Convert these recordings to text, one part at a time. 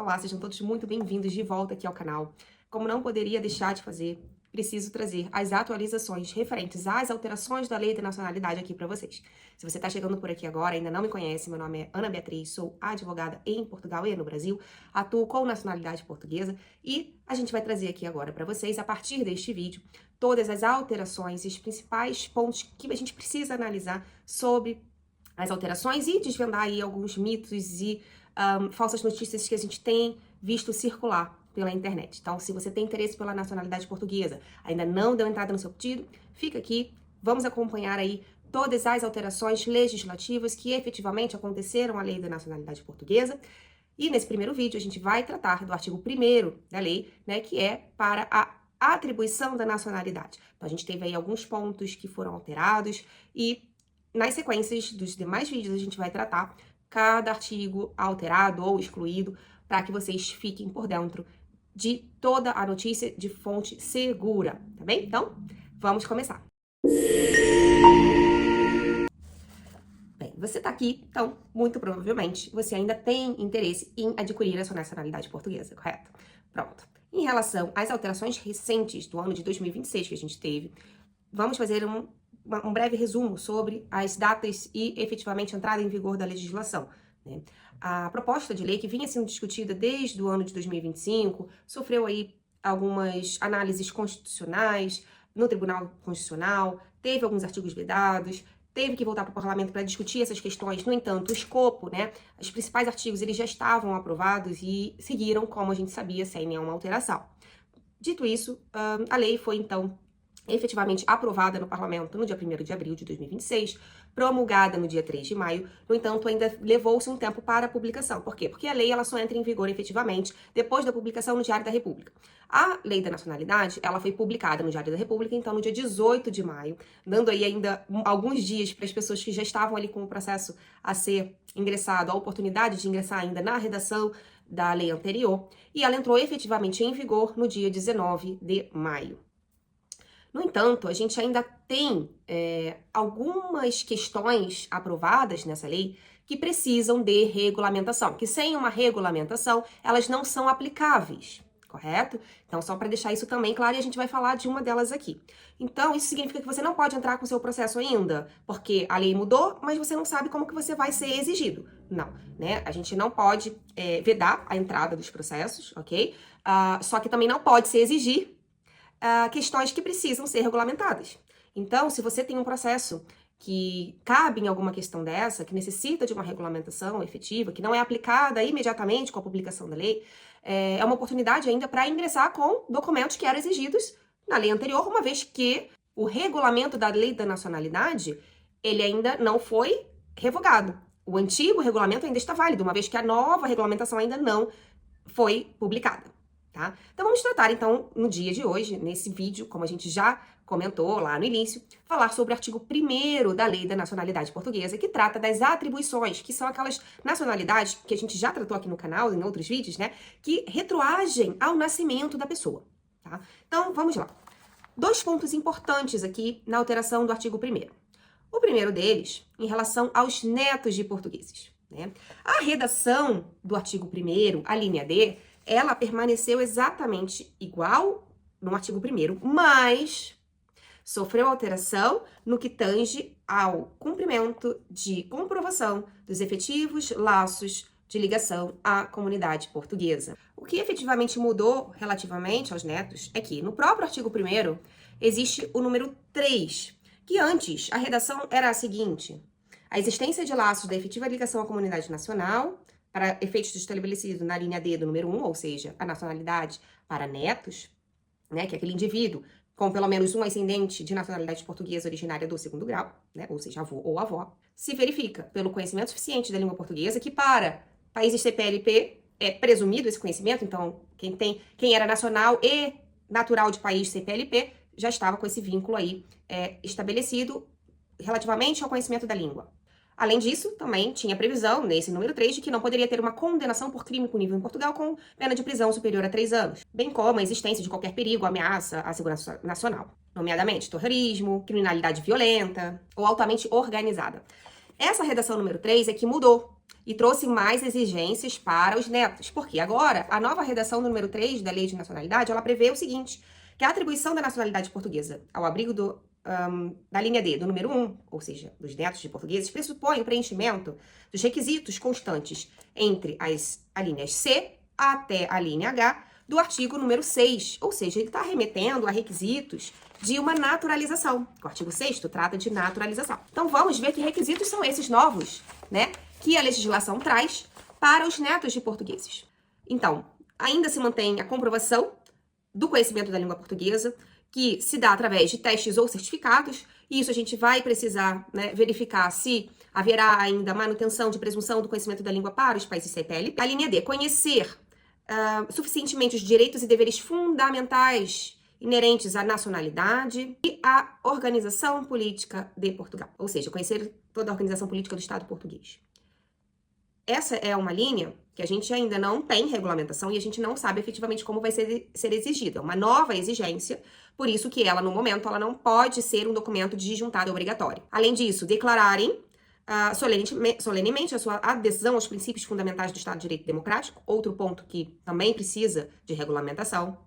Olá, sejam todos muito bem-vindos de volta aqui ao canal. Como não poderia deixar de fazer, preciso trazer as atualizações referentes às alterações da Lei da Nacionalidade aqui para vocês. Se você está chegando por aqui agora, ainda não me conhece, meu nome é Ana Beatriz, sou advogada em Portugal e no Brasil, atuo com nacionalidade portuguesa e a gente vai trazer aqui agora para vocês, a partir deste vídeo, todas as alterações e os principais pontos que a gente precisa analisar sobre as alterações e desvendar aí alguns mitos e falsas notícias que a gente tem visto circular pela internet. Então, se você tem interesse pela nacionalidade portuguesa, ainda não deu entrada no seu pedido, fica aqui, vamos acompanhar aí todas as alterações legislativas que efetivamente aconteceram à Lei da Nacionalidade Portuguesa. E nesse primeiro vídeo a gente vai tratar do artigo 1º da lei, né, que é para a atribuição da nacionalidade. Então, a gente teve aí alguns pontos que foram alterados e nas sequências dos demais vídeos a gente vai tratar cada artigo alterado ou excluído para que vocês fiquem por dentro de toda a notícia de fonte segura, tá bem? Então, vamos começar. Bem, você tá aqui, então, muito provavelmente, você ainda tem interesse em adquirir a sua nacionalidade portuguesa, correto? Pronto. Em relação às alterações recentes do ano de 2026 que a gente teve, vamos fazer um breve resumo sobre as datas e efetivamente entrada em vigor da legislação, né? A proposta de lei que vinha sendo discutida desde o ano de 2025 sofreu aí algumas análises constitucionais no Tribunal Constitucional, teve alguns artigos vedados, teve que voltar para o parlamento para discutir essas questões. No entanto, o escopo, né, os principais artigos, eles já estavam aprovados e seguiram, como a gente sabia, sem nenhuma alteração. Dito isso, a lei foi, então, efetivamente aprovada no parlamento no dia 1º de abril de 2026, promulgada no dia 3 de maio, no entanto, ainda levou-se um tempo para a publicação. Por quê? Porque a lei ela só entra em vigor efetivamente depois da publicação no Diário da República. A Lei da Nacionalidade, ela foi publicada no Diário da República, então, no dia 18 de maio, dando aí ainda alguns dias para as pessoas que já estavam ali com o processo a ser ingressado, a oportunidade de ingressar ainda na redação da lei anterior, e ela entrou efetivamente em vigor no dia 19 de maio. No entanto, a gente ainda tem algumas questões aprovadas nessa lei que precisam de regulamentação, que sem uma regulamentação, elas não são aplicáveis, correto? Então, só para deixar isso também claro, e a gente vai falar de uma delas aqui. Então, isso significa que você não pode entrar com o seu processo ainda, porque a lei mudou, mas você não sabe como que você vai ser exigido. Não, né? A gente não pode vedar a entrada dos processos, ok? Só que também não pode se exigir questões que precisam ser regulamentadas. Então, se você tem um processo que cabe em alguma questão dessa, que necessita de uma regulamentação efetiva, que não é aplicada imediatamente com a publicação da lei, é uma oportunidade ainda para ingressar com documentos que eram exigidos na lei anterior, uma vez que o regulamento da Lei da Nacionalidade, ele ainda não foi revogado. O antigo regulamento ainda está válido, uma vez que a nova regulamentação ainda não foi publicada. Tá? Então vamos tratar então no dia de hoje, nesse vídeo, como a gente já comentou lá no início, falar sobre o artigo 1º da Lei da Nacionalidade Portuguesa, que trata das atribuições, que são aquelas nacionalidades que a gente já tratou aqui no canal, em outros vídeos, né, que retroagem ao nascimento da pessoa, tá? Então vamos lá. 2 pontos importantes aqui na alteração do artigo 1º. O primeiro deles, em relação aos netos de portugueses, né? A redação do artigo 1º, a linha D, ela permaneceu exatamente igual no artigo 1º, mas sofreu alteração no que tange ao cumprimento de comprovação dos efetivos laços de ligação à comunidade portuguesa. O que efetivamente mudou relativamente aos netos é que no próprio artigo 1º existe o número 3, que antes a redação era a seguinte: a existência de laços da efetiva ligação à comunidade nacional para efeitos estabelecidos na linha D do número 1, ou seja, a nacionalidade para netos, né, que é aquele indivíduo com pelo menos um ascendente de nacionalidade portuguesa originária do 2º grau, né, ou seja, avô ou avó, se verifica pelo conhecimento suficiente da língua portuguesa, que para países CPLP é presumido esse conhecimento, então quem era nacional e natural de país CPLP já estava com esse vínculo aí estabelecido relativamente ao conhecimento da língua. Além disso, também tinha previsão, nesse número 3, de que não poderia ter uma condenação por crime punível em Portugal com pena de prisão superior a 3 anos, bem como a existência de qualquer perigo ou ameaça à segurança nacional, nomeadamente terrorismo, criminalidade violenta ou altamente organizada. Essa redação número 3 é que mudou. e trouxe mais exigências para os netos. Porque agora, a nova redação número 3 da Lei de Nacionalidade, ela prevê o seguinte, que a atribuição da nacionalidade portuguesa ao abrigo da linha D, do número 1, ou seja, dos netos de portugueses, pressupõe o preenchimento dos requisitos constantes entre a linha C até a linha H do artigo número 6, ou seja, ele está remetendo a requisitos de uma naturalização. O artigo 6º trata de naturalização. Então, vamos ver que requisitos são esses novos, né, que a legislação traz para os netos de portugueses. Então, ainda se mantém a comprovação do conhecimento da língua portuguesa, que se dá através de testes ou certificados, e isso a gente vai precisar, né, verificar se haverá ainda manutenção de presunção do conhecimento da língua para os países CPLP. A linha D, conhecer suficientemente os direitos e deveres fundamentais inerentes à nacionalidade e à organização política de Portugal, ou seja, conhecer toda a organização política do Estado português. Essa é uma linha que a gente ainda não tem regulamentação e a gente não sabe efetivamente como vai ser exigida. É uma nova exigência, por isso que ela, no momento, ela não pode ser um documento disjuntado obrigatório. Além disso, declararem solenemente a sua adesão aos princípios fundamentais do Estado de Direito Democrático, outro ponto que também precisa de regulamentação.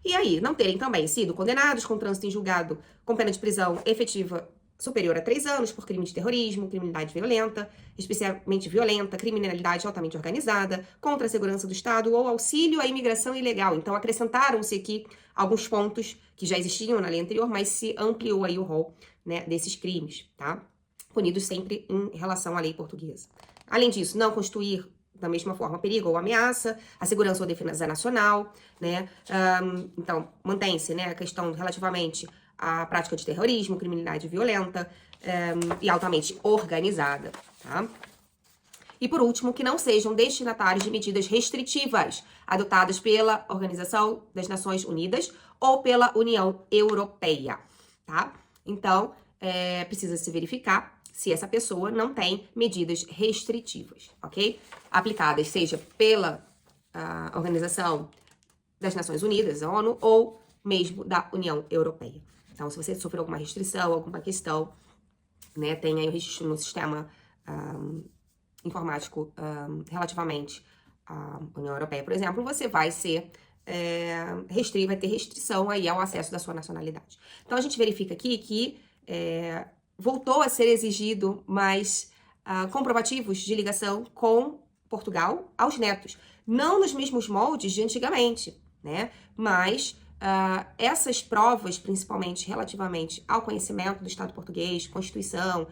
E aí, não terem também sido condenados com trânsito em julgado com pena de prisão efetiva superior a 3 anos por crime de terrorismo, criminalidade violenta, especialmente violenta, criminalidade altamente organizada, contra a segurança do Estado ou auxílio à imigração ilegal. Então, acrescentaram-se aqui alguns pontos que já existiam na lei anterior, mas se ampliou aí o rol, né, desses crimes, tá? Punidos sempre em relação à lei portuguesa. Além disso, não constituir da mesma forma perigo ou ameaça, a segurança ou defesa nacional, né? Então, mantém-se, né, a questão relativamente à prática de terrorismo, criminalidade violenta e altamente organizada, tá? E por último, que não sejam destinatários de medidas restritivas adotadas pela Organização das Nações Unidas ou pela União Europeia, tá? Então, precisa se verificar se essa pessoa não tem medidas restritivas, ok? Aplicadas seja pela Organização das Nações Unidas, a ONU, ou mesmo da União Europeia. Então, se você sofreu alguma restrição, alguma questão, né, tem aí o registro no sistema informático relativamente à União Europeia, por exemplo, você vai ser vai ter restrição aí ao acesso da sua nacionalidade. Então, a gente verifica aqui que voltou a ser exigido mais comprovativos de ligação com Portugal aos netos. Não nos mesmos moldes de antigamente, né? Mas essas provas, principalmente relativamente ao conhecimento do Estado português, Constituição,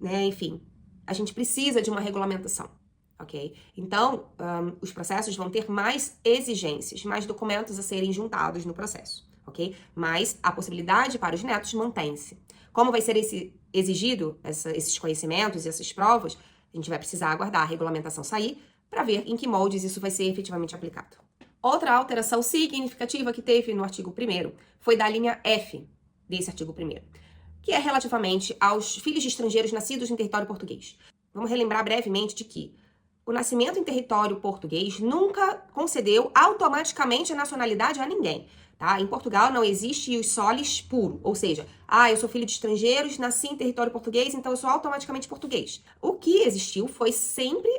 né? Enfim, a gente precisa de uma regulamentação, ok? Então, os processos vão ter mais exigências, mais documentos a serem juntados no processo, ok? Mas a possibilidade para os netos mantém-se. Como vai ser exigido esses conhecimentos e essas provas, a gente vai precisar aguardar a regulamentação sair para ver em que moldes isso vai ser efetivamente aplicado. Outra alteração significativa que teve no artigo 1º foi da linha F desse artigo 1º, que é relativamente aos filhos de estrangeiros nascidos em território português. Vamos relembrar brevemente de que o nascimento em território português nunca concedeu automaticamente a nacionalidade a ninguém. Tá? Em Portugal não existe o solis puro, ou seja, eu sou filho de estrangeiros, nasci em território português, então eu sou automaticamente português. O que existiu foi sempre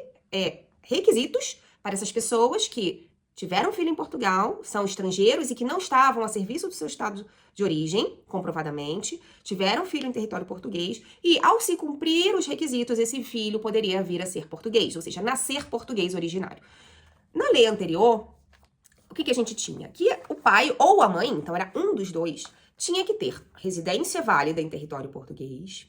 requisitos para essas pessoas que tiveram filho em Portugal, são estrangeiros e que não estavam a serviço do seu estado de origem, comprovadamente, tiveram filho em território português e, ao se cumprir os requisitos, esse filho poderia vir a ser português, ou seja, nascer português originário. Na lei anterior, o que a gente tinha? Que o pai ou a mãe, então era um dos dois, tinha que ter residência válida em território português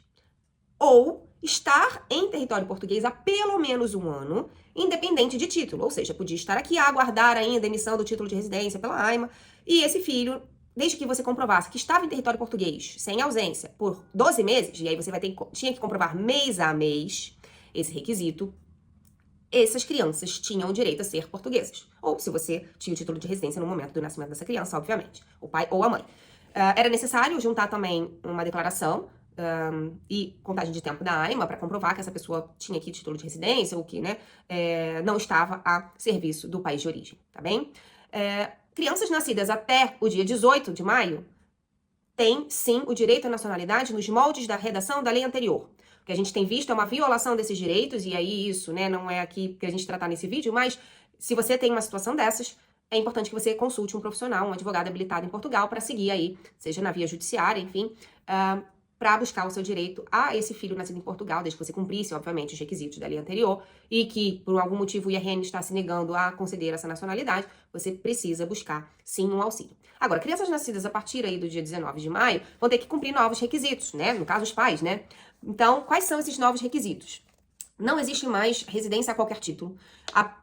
ou estar em território português há pelo menos 1 ano, independente de título. Ou seja, podia estar aqui a aguardar ainda a emissão do título de residência pela AIMA, e esse filho, desde que você comprovasse que estava em território português, sem ausência, por 12 meses, e aí você tinha que comprovar mês a mês esse requisito, essas crianças tinham o direito a ser portuguesas. Ou se você tinha o título de residência no momento do nascimento dessa criança, obviamente, o pai ou a mãe. Era necessário juntar também uma declaração e contagem de tempo da AIMA para comprovar que essa pessoa tinha aqui título de residência ou que, né, não estava a serviço do país de origem, tá bem? Crianças nascidas até o dia 18 de maio têm, sim, o direito à nacionalidade nos moldes da redação da lei anterior. O que a gente tem visto é uma violação desses direitos, e aí isso, né, não é aqui que a gente tratar nesse vídeo, mas se você tem uma situação dessas, é importante que você consulte um profissional, um advogado habilitado em Portugal, para seguir aí, seja na via judiciária, enfim, para buscar o seu direito a esse filho nascido em Portugal, desde que você cumprisse, obviamente, os requisitos da lei anterior, e que, por algum motivo, o IRN está se negando a conceder essa nacionalidade, você precisa buscar, sim, um auxílio. Agora, crianças nascidas a partir aí do dia 19 de maio vão ter que cumprir novos requisitos, né? No caso, os pais, né? Então, quais são esses novos requisitos? Não existe mais residência a qualquer título.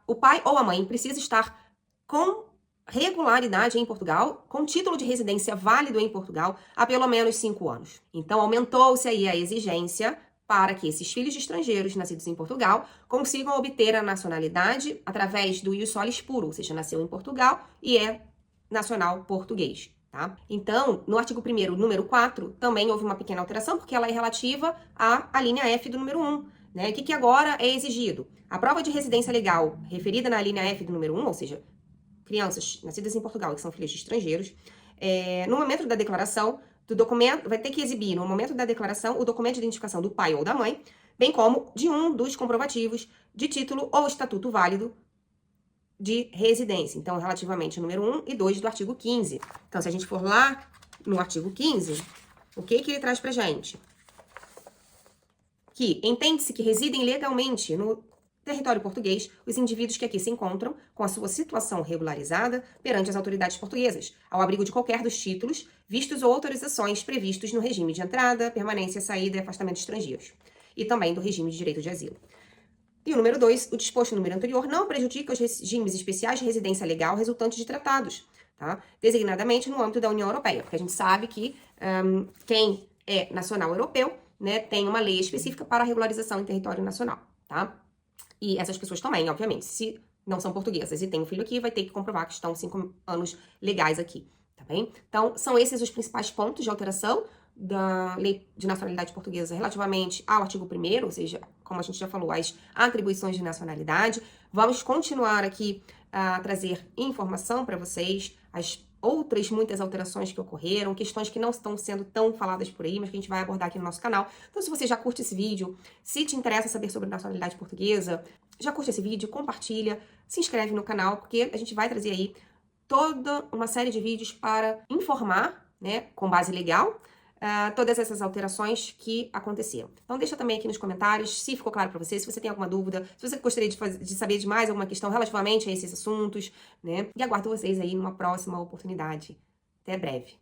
O pai ou a mãe precisa estar com regularidade em Portugal, com título de residência válido em Portugal há pelo menos 5 anos. Então, aumentou-se aí a exigência para que esses filhos de estrangeiros nascidos em Portugal consigam obter a nacionalidade através do ius solis puro, ou seja, nasceu em Portugal e é nacional português. Tá? Então, no artigo 1º, número 4, também houve uma pequena alteração, porque ela é relativa à linha F do número 1. Né? O que agora é exigido? A prova de residência legal referida na linha F do número 1, ou seja, crianças nascidas em Portugal que são filhos de estrangeiros, no momento da declaração do documento, vai ter que exibir no momento da declaração o documento de identificação do pai ou da mãe, bem como de um dos comprovativos de título ou estatuto válido de residência. Então, relativamente ao número 1 e 2 do artigo 15. Então, se a gente for lá no artigo 15, o que ele traz pra gente? Que entende-se que residem legalmente no território português os indivíduos que aqui se encontram com a sua situação regularizada perante as autoridades portuguesas, ao abrigo de qualquer dos títulos, vistos ou autorizações previstos no regime de entrada, permanência, saída e afastamento de estrangeiros, e também do regime de direito de asilo. E o número 2, o disposto no número anterior não prejudica os regimes especiais de residência legal resultantes de tratados, tá? Designadamente no âmbito da União Europeia, porque a gente sabe que quem é nacional europeu, né, tem uma lei específica para a regularização em território nacional, tá? E essas pessoas também, obviamente, se não são portuguesas e têm um filho aqui, vai ter que comprovar que estão 5 anos legais aqui, tá bem? Então, são esses os principais pontos de alteração da Lei de Nacionalidade Portuguesa relativamente ao artigo 1º, ou seja, como a gente já falou, as atribuições de nacionalidade. Vamos continuar aqui a trazer informação para vocês, as outras muitas alterações que ocorreram, questões que não estão sendo tão faladas por aí, mas que a gente vai abordar aqui no nosso canal. Então, se você já curte esse vídeo, se te interessa saber sobre nacionalidade portuguesa, já curte esse vídeo, compartilha, se inscreve no canal, porque a gente vai trazer aí toda uma série de vídeos para informar, né, com base legal, todas essas alterações que aconteceram. Então deixa também aqui nos comentários se ficou claro para você, se você tem alguma dúvida, se você gostaria de saber de mais alguma questão relativamente a esses assuntos, né? E aguardo vocês aí numa próxima oportunidade. Até breve.